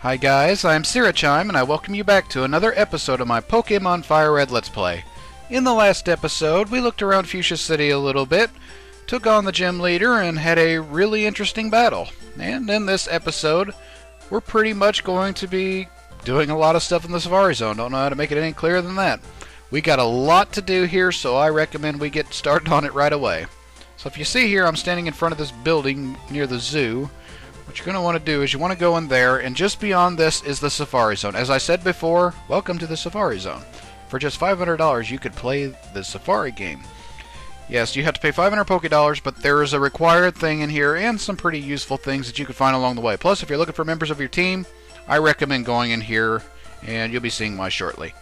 Hi guys, I'm Syrachime and I welcome you back to another episode of my Pokemon FireRed Let's Play. In the last episode, we looked around Fuchsia City a little bit, took on the gym leader, and had a really interesting battle. And in this episode, we're pretty much going to be doing a lot of stuff in the Safari Zone. Don't know how to make it any clearer than that. We got a lot to do here, so I recommend we get started on it right away. So if you see here, I'm standing in front of this building near the zoo. What you're going to want to do is you want to go in there, and just beyond this is the Safari Zone. As I said before, welcome to the Safari Zone. For just $500, you could play the Safari game. Yes, you have to pay 500 Poké Dollars, but there is a required thing in here and some pretty useful things that you can find along the way. Plus, if you're looking for members of your team, I recommend going in here, and you'll be seeing why shortly.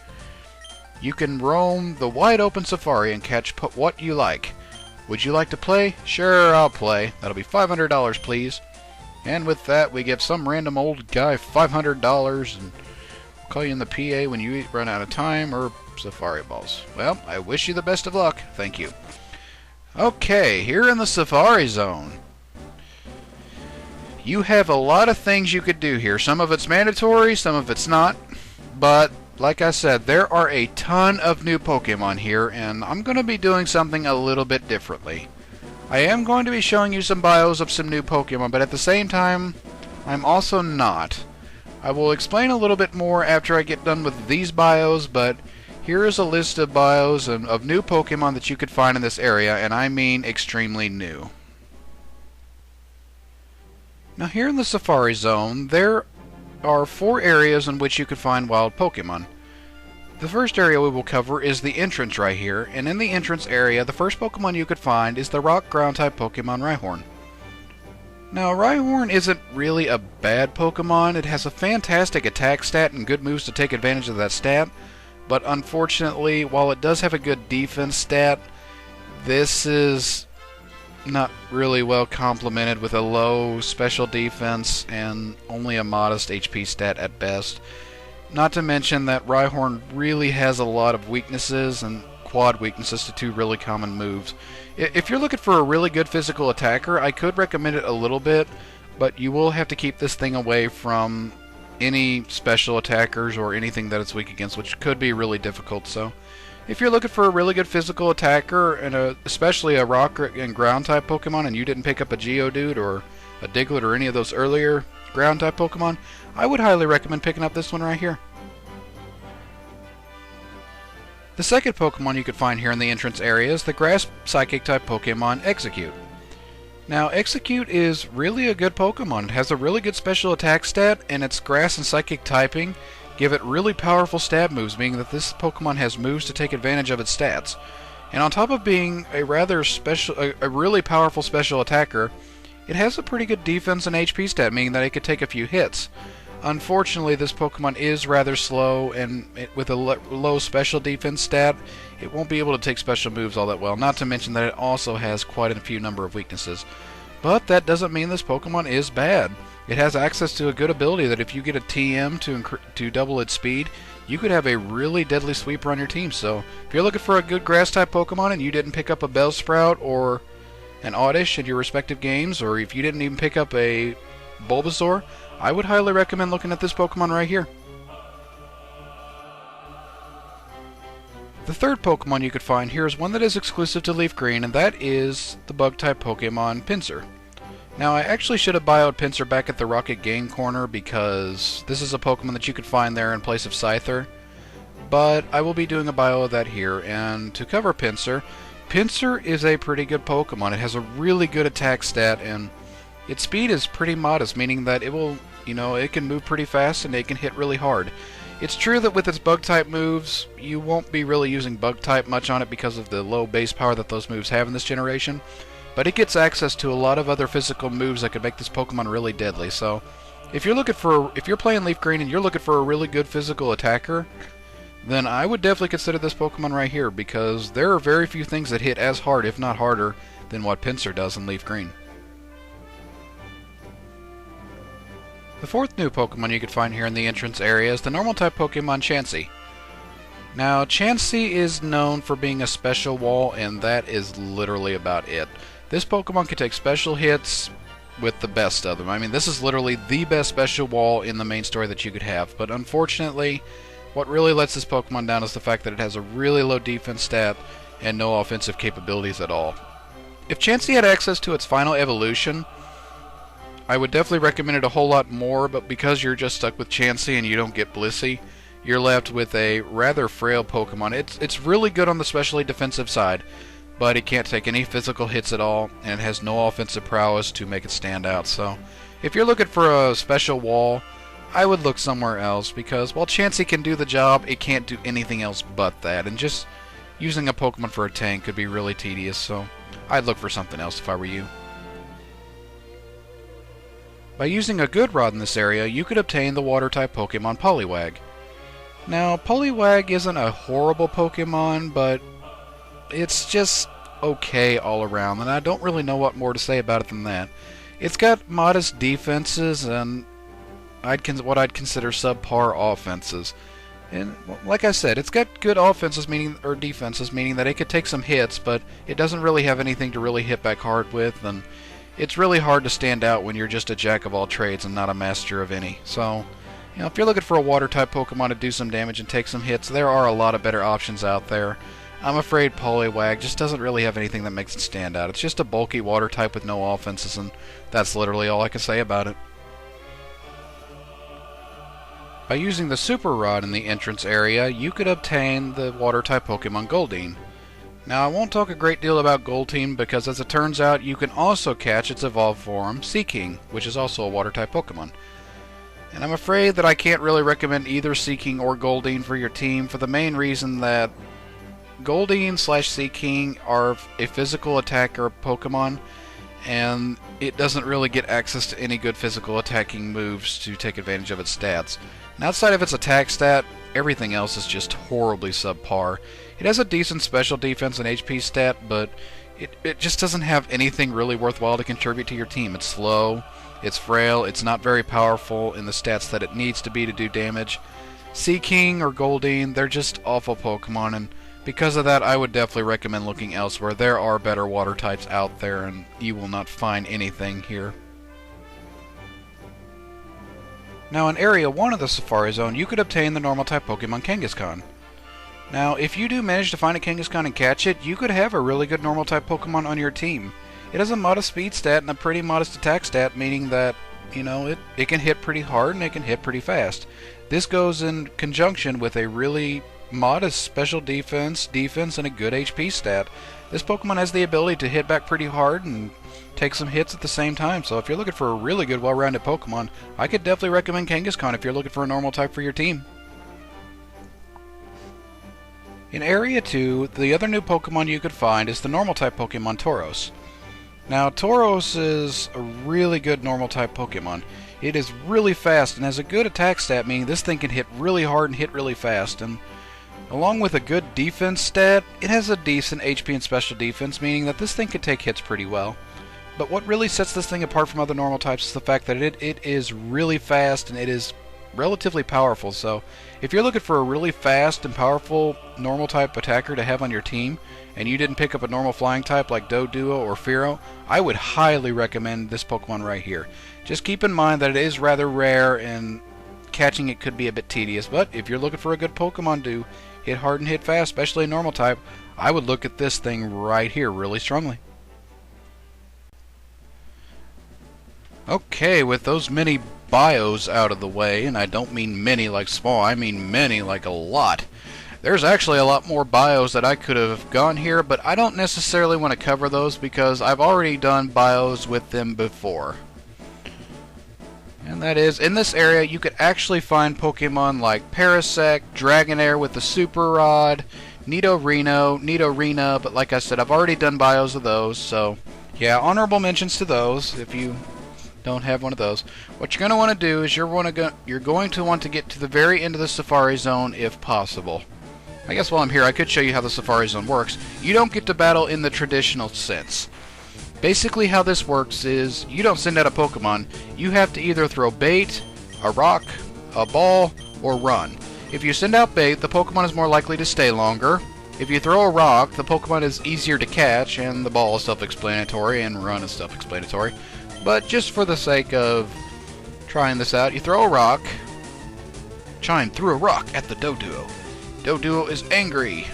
You can roam the wide open safari and catch what you like. Would you like to play? Sure, I'll play. That'll be $500, please. And with that, we give some random old guy $500, and we'll call you in the PA when you run out of time or Safari Balls. Well, I wish you the best of luck. Thank you. Okay, here in the Safari Zone, you have a lot of things you could do here. Some of it's mandatory, some of it's not. But, like I said, there are a ton of new Pokemon here, and I'm going to be doing something a little bit differently. I am going to be showing you some bios of some new Pokemon, but at the same time, I'm also not. I will explain a little bit more after I get done with these bios, but here is a list of bios of new Pokemon that you could find in this area, and I mean extremely new. Now here in the Safari Zone, there are 4 areas in which you could find wild Pokemon. The first area we will cover is the entrance right here, and in the entrance area, the first Pokemon you could find is the Rock Ground-type Pokemon Rhyhorn. Now, Rhyhorn isn't really a bad Pokemon. It has a fantastic attack stat and good moves to take advantage of that stat, but unfortunately, while it does have a good defense stat, this is not really well complemented with a low special defense and only a modest HP stat at best. Not to mention that Rhyhorn really has a lot of weaknesses and quad weaknesses to 2 really common moves. If you're looking for a really good physical attacker, I could recommend it a little bit, but you will have to keep this thing away from any special attackers or anything that it's weak against, which could be really difficult. So, if you're looking for a really good physical attacker, and especially a rock and ground type Pokemon, and you didn't pick up a Geodude or a Diglett or any of those earlier ground type Pokemon, I would highly recommend picking up this one right here. The second Pokemon you could find here in the entrance area is the Grass Psychic type Pokemon Execute. Now, Execute is really a good Pokemon. It has a really good special attack stat, and its Grass and Psychic typing give it really powerful stab moves, meaning that this Pokemon has moves to take advantage of its stats. And on top of being a really powerful special attacker, it has a pretty good defense and HP stat, meaning that it could take a few hits. Unfortunately, this Pokemon is rather slow, and with a low special defense stat, it won't be able to take special moves all that well, not to mention that it also has quite a few number of weaknesses. But that doesn't mean this Pokemon is bad. It has access to a good ability that if you get a TM to double its speed, you could have a really deadly sweeper on your team. So, if you're looking for a good Grass-type Pokemon and you didn't pick up a Bellsprout or an Oddish in your respective games, or if you didn't even pick up a Bulbasaur, I would highly recommend looking at this Pokemon right here. The third Pokemon you could find here is one that is exclusive to Leaf Green, and that is the Bug-type Pokemon Pinsir. Now, I actually should have bioed Pinsir back at the Rocket Game Corner because this is a Pokemon that you could find there in place of Scyther, but I will be doing a bio of that here. And to cover Pinsir, Pinsir is a pretty good Pokemon. It has a really good attack stat, and its speed is pretty modest, meaning that it will, it can move pretty fast and it can hit really hard. It's true that with its Bug-type moves, you won't be really using Bug-type much on it because of the low base power that those moves have in this generation, but it gets access to a lot of other physical moves that could make this Pokemon really deadly. So, if you're playing Leaf Green and you're looking for a really good physical attacker, then I would definitely consider this Pokemon right here, because there are very few things that hit as hard, if not harder, than what Pinsir does in Leaf Green. The fourth new Pokemon you could find here in the entrance area is the normal-type Pokemon Chansey. Now, Chansey is known for being a special wall, and that is literally about it. This Pokemon can take special hits with the best of them. I mean, this is literally the best special wall in the main story that you could have, but unfortunately, what really lets this Pokemon down is the fact that it has a really low defense stat and no offensive capabilities at all. If Chansey had access to its final evolution, I would definitely recommend it a whole lot more, but because you're just stuck with Chansey and you don't get Blissey, you're left with a rather frail Pokemon. It's really good on the specially defensive side, but it can't take any physical hits at all, and it has no offensive prowess to make it stand out. So, if you're looking for a special wall, I would look somewhere else, because while Chansey can do the job, it can't do anything else but that, and just using a Pokemon for a tank could be really tedious, so I'd look for something else if I were you. By using a good rod in this area, you could obtain the Water-type Pokemon Poliwag. Now, Poliwag isn't a horrible Pokemon, but it's just okay all around, and I don't really know what more to say about it than that. It's got modest defenses and what I'd consider subpar offenses. And like I said, it's got good offenses, or defenses, meaning that it could take some hits, but it doesn't really have anything to really hit back hard with, and it's really hard to stand out when you're just a jack of all trades and not a master of any. So, you know, if you're looking for a Water-type Pokemon to do some damage and take some hits, there are a lot of better options out there. I'm afraid Poliwag just doesn't really have anything that makes it stand out. It's just a bulky water type with no offenses, and that's literally all I can say about it. By using the Super Rod in the entrance area, you could obtain the Water-type Pokemon Goldeen. Now, I won't talk a great deal about Goldeen because, as it turns out, you can also catch its evolved form, Seaking, which is also a Water-type Pokemon. And I'm afraid that I can't really recommend either Seaking or Goldeen for your team, for the main reason that Goldeen/Seaking are a physical attacker Pokemon, and it doesn't really get access to any good physical attacking moves to take advantage of its stats. And outside of its attack stat, everything else is just horribly subpar. It has a decent special defense and HP stat, but it just doesn't have anything really worthwhile to contribute to your team. It's slow, it's frail, it's not very powerful in the stats that it needs to be to do damage. Seaking or Goldeen, they're just awful Pokemon, and because of that, I would definitely recommend looking elsewhere. There are better water types out there, and you will not find anything here. Now, in Area 1 of the Safari Zone, you could obtain the normal-type Pokemon Kangaskhan. Now, if you do manage to find a Kangaskhan and catch it, you could have a really good normal-type Pokemon on your team. It has a modest speed stat and a pretty modest attack stat, meaning that, you know, it can hit pretty hard and it can hit pretty fast. This goes in conjunction with a really modest special defense, and a good HP stat. This Pokemon has the ability to hit back pretty hard and take some hits at the same time, so if you're looking for a really good, well-rounded Pokemon, I could definitely recommend Kangaskhan if you're looking for a normal type for your team. In Area 2, the other new Pokemon you could find is the normal-type Pokemon Tauros. Now, Tauros is a really good normal-type Pokemon. It is really fast and has a good attack stat, meaning this thing can hit really hard and hit really fast, and along with a good defense stat, it has a decent HP and special defense, meaning that this thing can take hits pretty well. But what really sets this thing apart from other normal types is the fact that it is really fast and it is relatively powerful. So if you're looking for a really fast and powerful normal type attacker to have on your team, and you didn't pick up a normal flying type like Doduo or Fearow, I would highly recommend this Pokemon right here. Just keep in mind that it is rather rare and catching it could be a bit tedious, but if you're looking for a good Pokemon to hit hard and hit fast, especially a normal type, I would look at this thing right here really strongly. Okay, with those many bios out of the way, and I don't mean many like small, I mean many like a lot. There's actually a lot more bios that I could have gone here, but I don't necessarily want to cover those because I've already done bios with them before. And that is, in this area you could actually find Pokemon like Parasect, Dragonair with the Super Rod, Nidorina, but like I said, I've already done bios of those, so yeah, honorable mentions to those if you don't have one of those. What you're going to want to do is you're going to want to get to the very end of the Safari Zone if possible. I guess while I'm here I could show you how the Safari Zone works. You don't get to battle in the traditional sense. Basically how this works is you don't send out a Pokemon. You have to either throw bait, a rock, a ball, or run. If you send out bait, the Pokemon is more likely to stay longer. If you throw a rock, the Pokemon is easier to catch, and the ball is self-explanatory, and run is self-explanatory. But just for the sake of trying this out, you throw a rock. Chime threw a rock at the Doduo. Doduo is angry.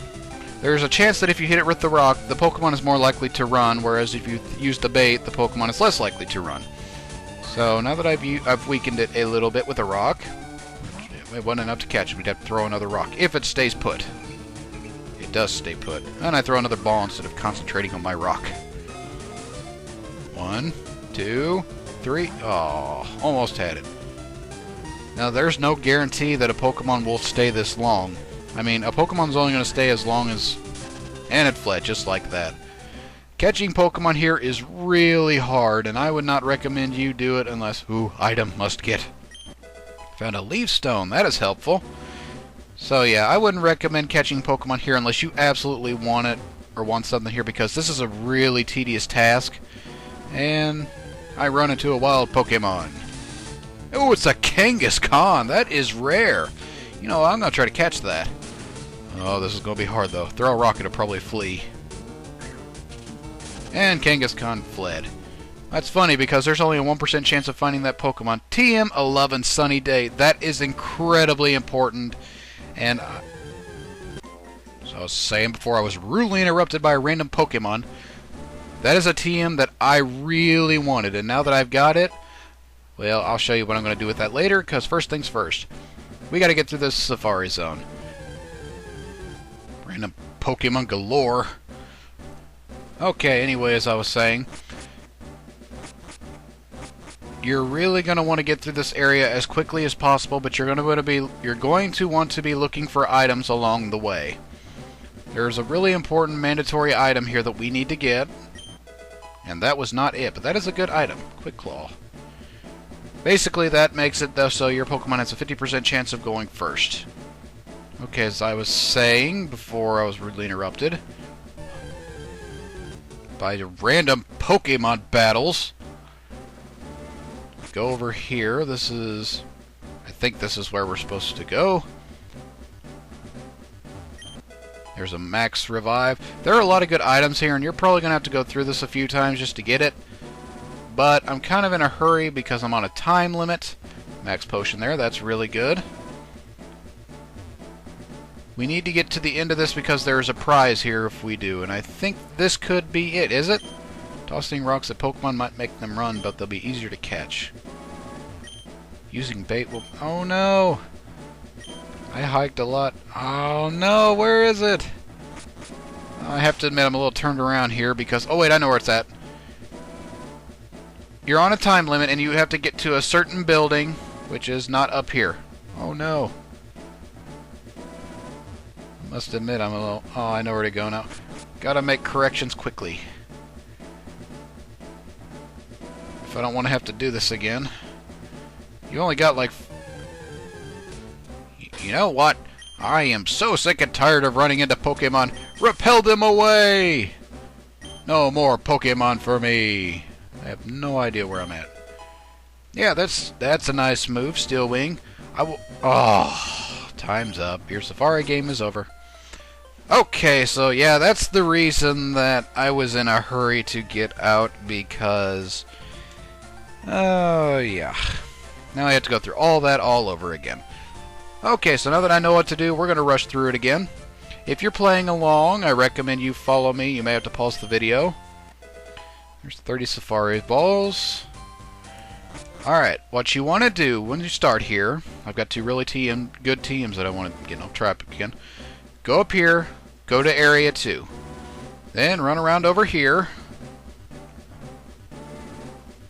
There's a chance that if you hit it with the rock, the Pokemon is more likely to run, whereas if you use the bait, the Pokemon is less likely to run. So now that I've weakened it a little bit with a rock, it wasn't enough to catch it. We'd have to throw another rock if it stays put. It does stay put. And I throw another ball instead of concentrating on my rock. 1, 2, 3. Oh, almost had it. Now there's no guarantee that a Pokemon will stay this long. I mean, a Pokemon's only going to stay as long as... And it fled, just like that. Catching Pokemon here is really hard, and I would not recommend you do it unless... Ooh, item must get. Found a leaf stone. That is helpful. So yeah, I wouldn't recommend catching Pokemon here unless you absolutely want it, or want something here, because this is a really tedious task. And I run into a wild Pokemon. Oh, it's a Kangaskhan. That is rare. You know, I'm going to try to catch that. Oh, this is going to be hard, though. Throw a rock, it'll probably flee. And Kangaskhan fled. That's funny, because there's only a 1% chance of finding that Pokemon. TM11 Sunny Day. That is incredibly important. And so I was saying before, I was rudely interrupted by a random Pokemon. That is a TM that I really wanted. And now that I've got it, well, I'll show you what I'm going to do with that later, because first things first. We got to get through this Safari Zone. Random Pokemon galore. Okay, anyway, as I was saying, you're really going to want to get through this area as quickly as possible, but you're going to want to be looking for items along the way. There's a really important mandatory item here that we need to get, and that was not it, but that is a good item. Quick Claw. Basically, that makes it though so your Pokemon has a 50% chance of going first. Okay, as I was saying before I was rudely interrupted by random Pokemon battles. Go over here. I think this is where we're supposed to go. There's a Max Revive. There are a lot of good items here, and you're probably going to have to go through this a few times just to get it. But I'm kind of in a hurry because I'm on a time limit. Max Potion there, that's really good. We need to get to the end of this because there's a prize here if we do, and I think this could be it, is it? Tossing rocks at Pokemon might make them run, but they'll be easier to catch. Using bait will... Oh no! I hiked a lot. Oh no, where is it? I have to admit I'm a little turned around here because... Oh wait, I know where it's at. You're on a time limit and you have to get to a certain building, which is not up here. Oh no. I must admit I'm a little... Oh, I know where to go now. Gotta make corrections quickly. If I don't want to have to do this again. You only got like... You know what? I am so sick and tired of running into Pokemon. Repel them away! No more Pokemon for me. I have no idea where I'm at. Yeah, that's a nice move, Steel Wing. Oh, time's up. Your Safari game is over. Okay, so yeah, that's the reason that I was in a hurry to get out because... Oh, yeah. Now I have to go through all that all over again. Okay, so now that I know what to do, we're going to rush through it again. If you're playing along, I recommend you follow me. You may have to pause the video. There's 30 Safari balls. Alright, what you want to do when you start here, I've got two really good teams that I want to get off traffic again. Go up here, go to Area 2. Then run around over here.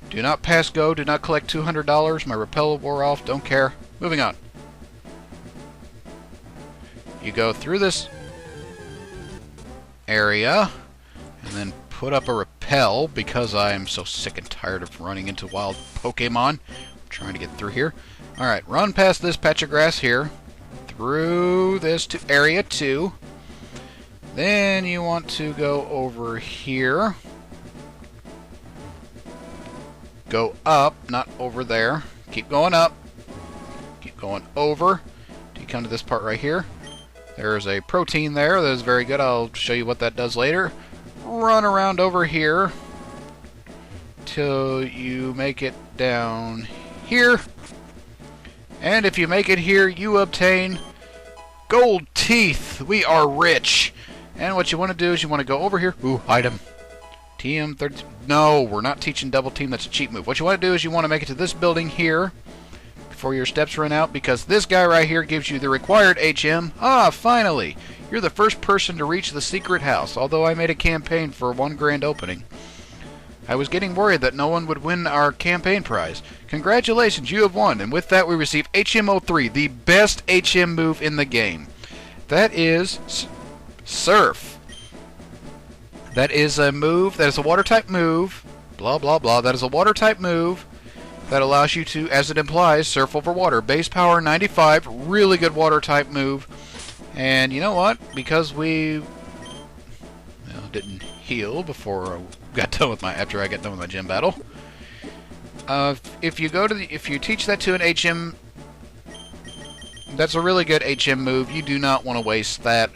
Do not pass go, do not collect $200. My repel wore off, don't care. Moving on. You go through this area, and then put up a repel because I am so sick and tired of running into wild Pokemon. I'm trying to get through here. Alright, run past this patch of grass here, through this to Area 2. Then you want to go over here. Go up, not over there. Keep going up. Keep going over. Do you come to this part right here? There's a protein there. That is very good. I'll show you what that does later. Run around over here. till you make it down here. And if you make it here, you obtain gold teeth. We are rich. And what you want to do is you want to go over here. Ooh, item. TM30. No, we're not teaching double team. That's a cheap move. What you want to do is you want to make it to this building here before your steps run out, because this guy right here gives you the required HM. Ah, finally. You're the first person to reach the secret house, although I made a campaign for one grand opening. I was getting worried that no one would win our campaign prize. Congratulations, you have won, and with that we receive HM03, the best HM move in the game. That is Surf. That is a move, that is a water type move, blah blah blah, that is a water type move that allows you to, as it implies, surf over water. Base power 95, really good water type move. And you know what? Because we didn't heal before I got done with after I got done with my gym battle. If you teach that to an HM, that's a really good HM move. You do not want to waste that.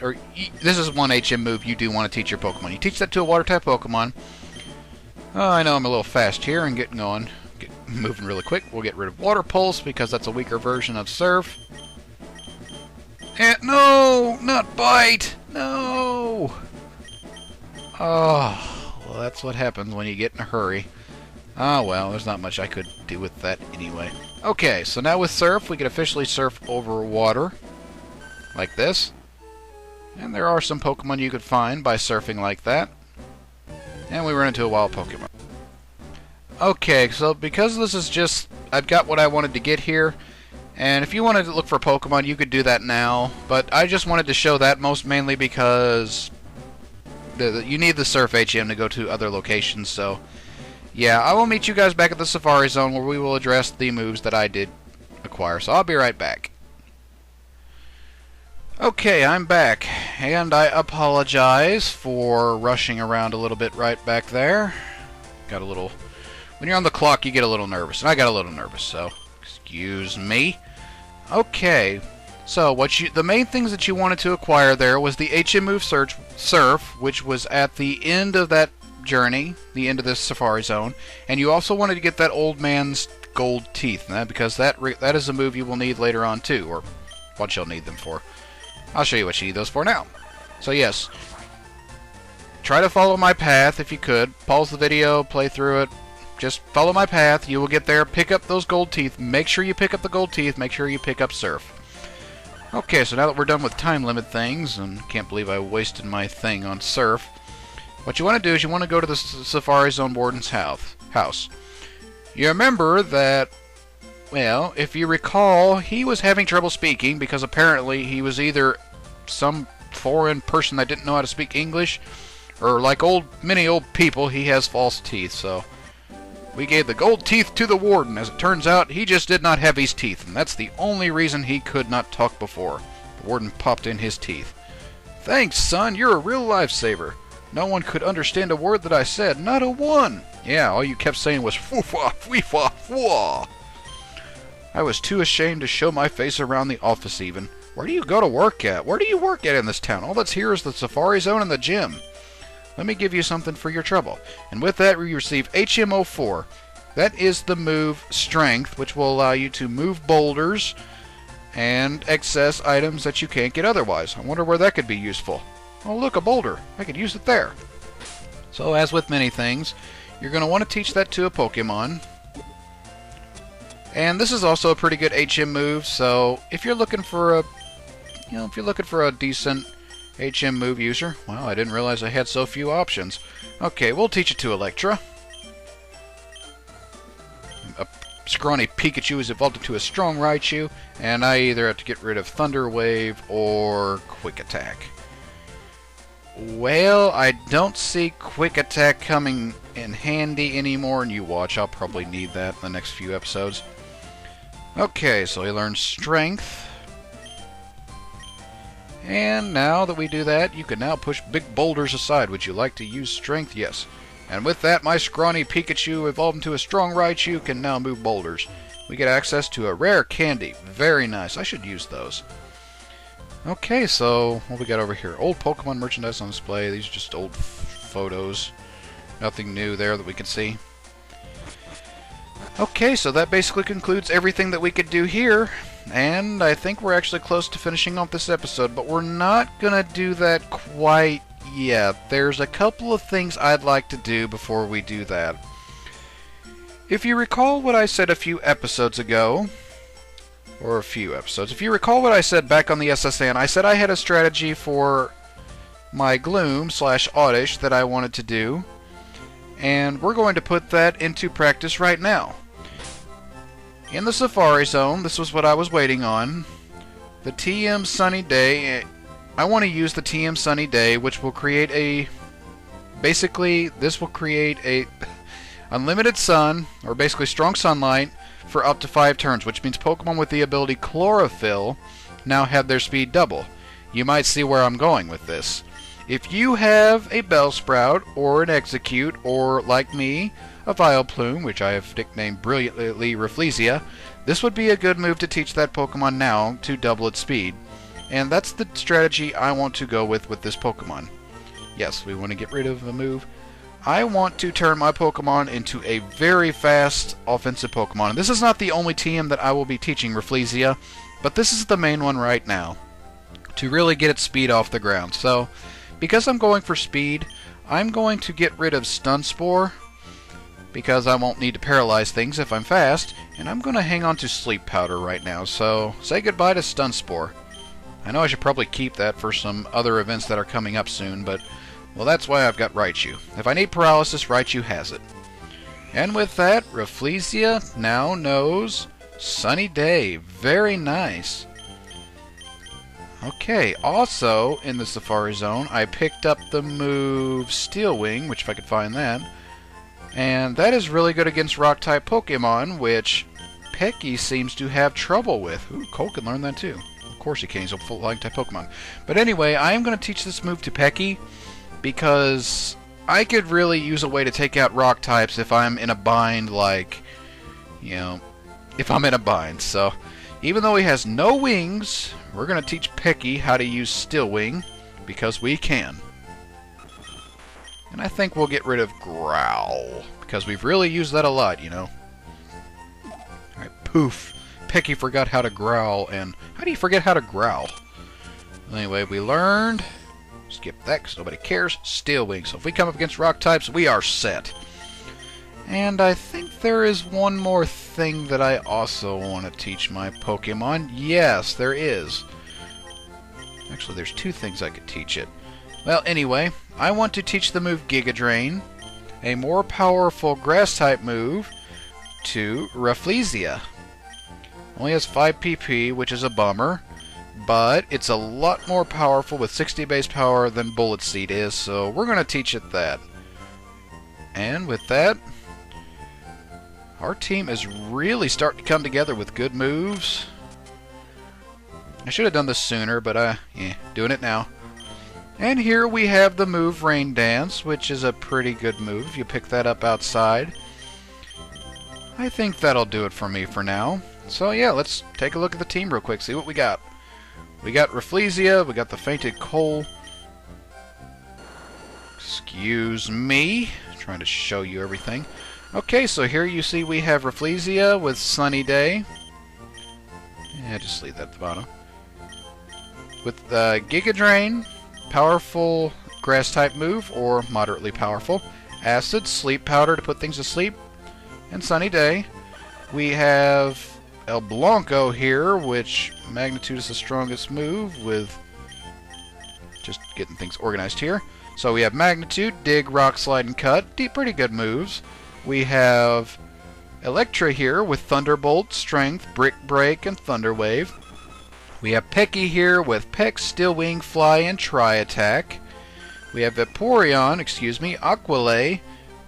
This is one HM move you do want to teach your Pokemon. You teach that to a water type Pokemon. Oh, I know I'm a little fast here and getting going. Moving really quick. We'll get rid of Water Pulse because that's a weaker version of Surf. And no, not Bite. No. Oh, well, that's what happens when you get in a hurry. Ah, well, there's not much I could do with that anyway. Okay, so now with Surf, we can officially surf over water. Like this. And there are some Pokemon you could find by surfing like that. And we run into a wild Pokemon. Okay, so because this is just... I've got what I wanted to get here. And if you wanted to look for Pokemon, you could do that now. But I just wanted to show that most mainly because you need the Surf HM to go to other locations. So, yeah, I will meet you guys back at the Safari Zone where we will address the moves that I did acquire. So I'll be right back. Okay, I'm back. And I apologize for rushing around a little bit right back there. Got a little... When you're on the clock, you get a little nervous. And I got a little nervous, so... Excuse me. Okay, so the main things that you wanted to acquire there was the HM move Surf, which was at the end of that journey, the end of this Safari Zone, and you also wanted to get that old man's gold teeth, because that is a move you will need later on too, or what you'll need them for. I'll show you what you need those for now. So yes, try to follow my path if you could. Pause the video, play through it. Just follow my path. You will get there. Pick up those gold teeth. Make sure you pick up the gold teeth. Make sure you pick up Surf. Okay, so now that we're done with time limit things, and can't believe I wasted my thing on Surf, what you want to do is you want to go to the Safari Zone Warden's house. You remember that, well, if you recall, he was having trouble speaking because apparently he was either some foreign person that didn't know how to speak English, or like many old people, he has false teeth, so... We gave the gold teeth to the warden. As it turns out, he just did not have his teeth, and that's the only reason he could not talk before. The warden popped in his teeth. Thanks, son. You're a real lifesaver. No one could understand a word that I said. Not a one. Yeah, all you kept saying was foo-fa, fee-fa, fwa. I was too ashamed to show my face around the office even. Where do you go to work at? Where do you work at in this town? All that's here is the Safari Zone and the gym. Let me give you something for your trouble. And with that, we receive HM04. That is the move Strength, which will allow you to move boulders and access items that you can't get otherwise. I wonder where that could be useful. Oh, look, a boulder. I could use it there. So, as with many things, you're going to want to teach that to a Pokemon. And this is also a pretty good HM move, so if you're looking for a decent HM move user. Wow, I didn't realize I had so few options. Okay, we'll teach it to Electra. A scrawny Pikachu is evolved into a strong Raichu, and I either have to get rid of Thunder Wave or Quick Attack. Well, I don't see Quick Attack coming in handy anymore, and you watch, I'll probably need that in the next few episodes. Okay, so he learns Strength. And now that we do that, you can now push big boulders aside. Would you like to use Strength? Yes. And with that, my scrawny Pikachu evolved into a strong Raichu can now move boulders. We get access to a rare candy. Very nice. I should use those. Okay, so what we got over here? Old Pokemon merchandise on display. These are just old photos. Nothing new there that we can see. Okay, so that basically concludes everything that we could do here, and I think we're actually close to finishing off this episode, but we're not gonna do that quite yet. There's a couple of things I'd like to do before we do that. If you recall what I said a few episodes ago, if you recall what I said back on the SSN, I said I had a strategy for my Gloom/Oddish that I wanted to do, and we're going to put that into practice right now. In the Safari Zone, this was what I was waiting on. The TM Sunny Day, I want to use the TM Sunny Day, which will create a... Basically, this will create a unlimited sun, or basically strong sunlight, for up to 5 turns, which means Pokemon with the ability Chlorophyll now have their speed double. You might see where I'm going with this. If you have a Bellsprout, or an Execute, or, like me, a Vileplume, which I have nicknamed brilliantly Rafflesia, this would be a good move to teach that Pokemon now to double its speed. And that's the strategy I want to go with this Pokemon. Yes, we want to get rid of a move. I want to turn my Pokemon into a very fast offensive Pokemon. And this is not the only TM that I will be teaching Rafflesia, but this is the main one right now, to really get its speed off the ground. So, because I'm going for speed, I'm going to get rid of Stun Spore, because I won't need to paralyze things if I'm fast, and I'm going to hang on to Sleep Powder right now. So, say goodbye to Stun Spore. I know I should probably keep that for some other events that are coming up soon, but, well, that's why I've got Raichu. If I need paralysis, Raichu has it. And with that, Rafflesia now knows Sunny Day. Very nice. Okay, also, in the Safari Zone, I picked up the move Steel Wing, which if I could find that, and that is really good against Rock-type Pokemon, which Pecky seems to have trouble with. Ooh, Cole can learn that too. Of course he can, he's a Flying-type Pokemon. But anyway, I am going to teach this move to Pecky, because I could really use a way to take out Rock-types if I'm in a bind, like, you know, if I'm in a bind. So, even though he has no wings, we're going to teach Pecky how to use Steel Wing, because we can. And I think we'll get rid of Growl, because we've really used that a lot, you know. Alright, poof. Pecky forgot how to growl, and how do you forget how to growl? Anyway, we learned. Skip that, because nobody cares. Steel Wing. So if we come up against Rock types, we are set. And I think there is one more thing that I also want to teach my Pokemon. Yes, there is. Actually, there's 2 things I could teach it. Well, anyway, I want to teach the move Giga Drain, a more powerful Grass-type move, to Rafflesia. Only has 5 PP, which is a bummer, but it's a lot more powerful with 60 base power than Bullet Seed is, so we're going to teach it that. And with that, our team is really starting to come together with good moves. I should have done this sooner, but yeah, doing it now. And here we have the move Rain Dance, which is a pretty good move if you pick that up outside. I think that'll do it for me for now. So yeah, let's take a look at the team real quick, see what we got. We got Rafflesia, we got the Fainted Coal. Excuse me, trying to show you everything. Okay, so here you see we have Rafflesia with Sunny Day. Yeah, just leave that at the bottom. With Giga Drain, powerful Grass-type move, or moderately powerful. Acid, Sleep Powder to put things to sleep, and Sunny Day. We have El Blanco here, which Magnitude is the strongest move, with just getting things organized here. So we have Magnitude, Dig, Rock, Slide, and Cut. Pretty good moves. We have Electra here with Thunderbolt, Strength, Brick Break, and Thunder Wave. We have Pecky here with Peck, Steel Wing, Fly, and Tri-Attack. We have Vaporeon, Aqualay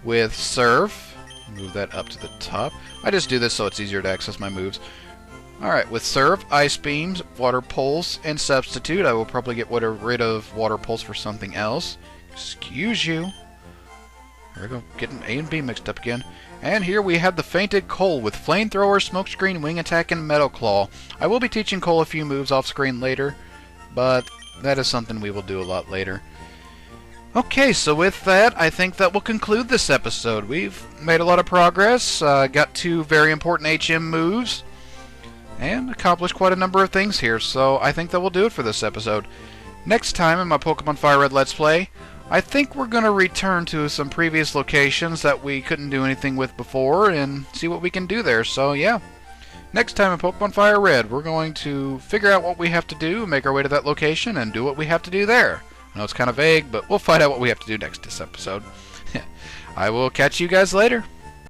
with Surf. Move that up to the top. I just do this so it's easier to access my moves. Alright, with Surf, Ice Beams, Water Pulse, and Substitute. I will probably get rid of Water Pulse for something else. Excuse you. There we go, getting A and B mixed up again. And here we have the Fainted Coal with Flamethrower, Smokescreen, Wing Attack, and Metal Claw. I will be teaching Cole a few moves off screen later, but that is something we will do a lot later. Okay, so with that, I think that will conclude this episode. We've made a lot of progress, got 2 very important HM moves, and accomplished quite a number of things here, so I think that will do it for this episode. Next time in my Pokemon FireRed Let's Play, I think we're going to return to some previous locations that we couldn't do anything with before, and see what we can do there, so yeah. Next time in Pokemon FireRed, we're going to figure out what we have to do, make our way to that location, and do what we have to do there. I know it's kind of vague, but we'll find out what we have to do next this episode. I will catch you guys later.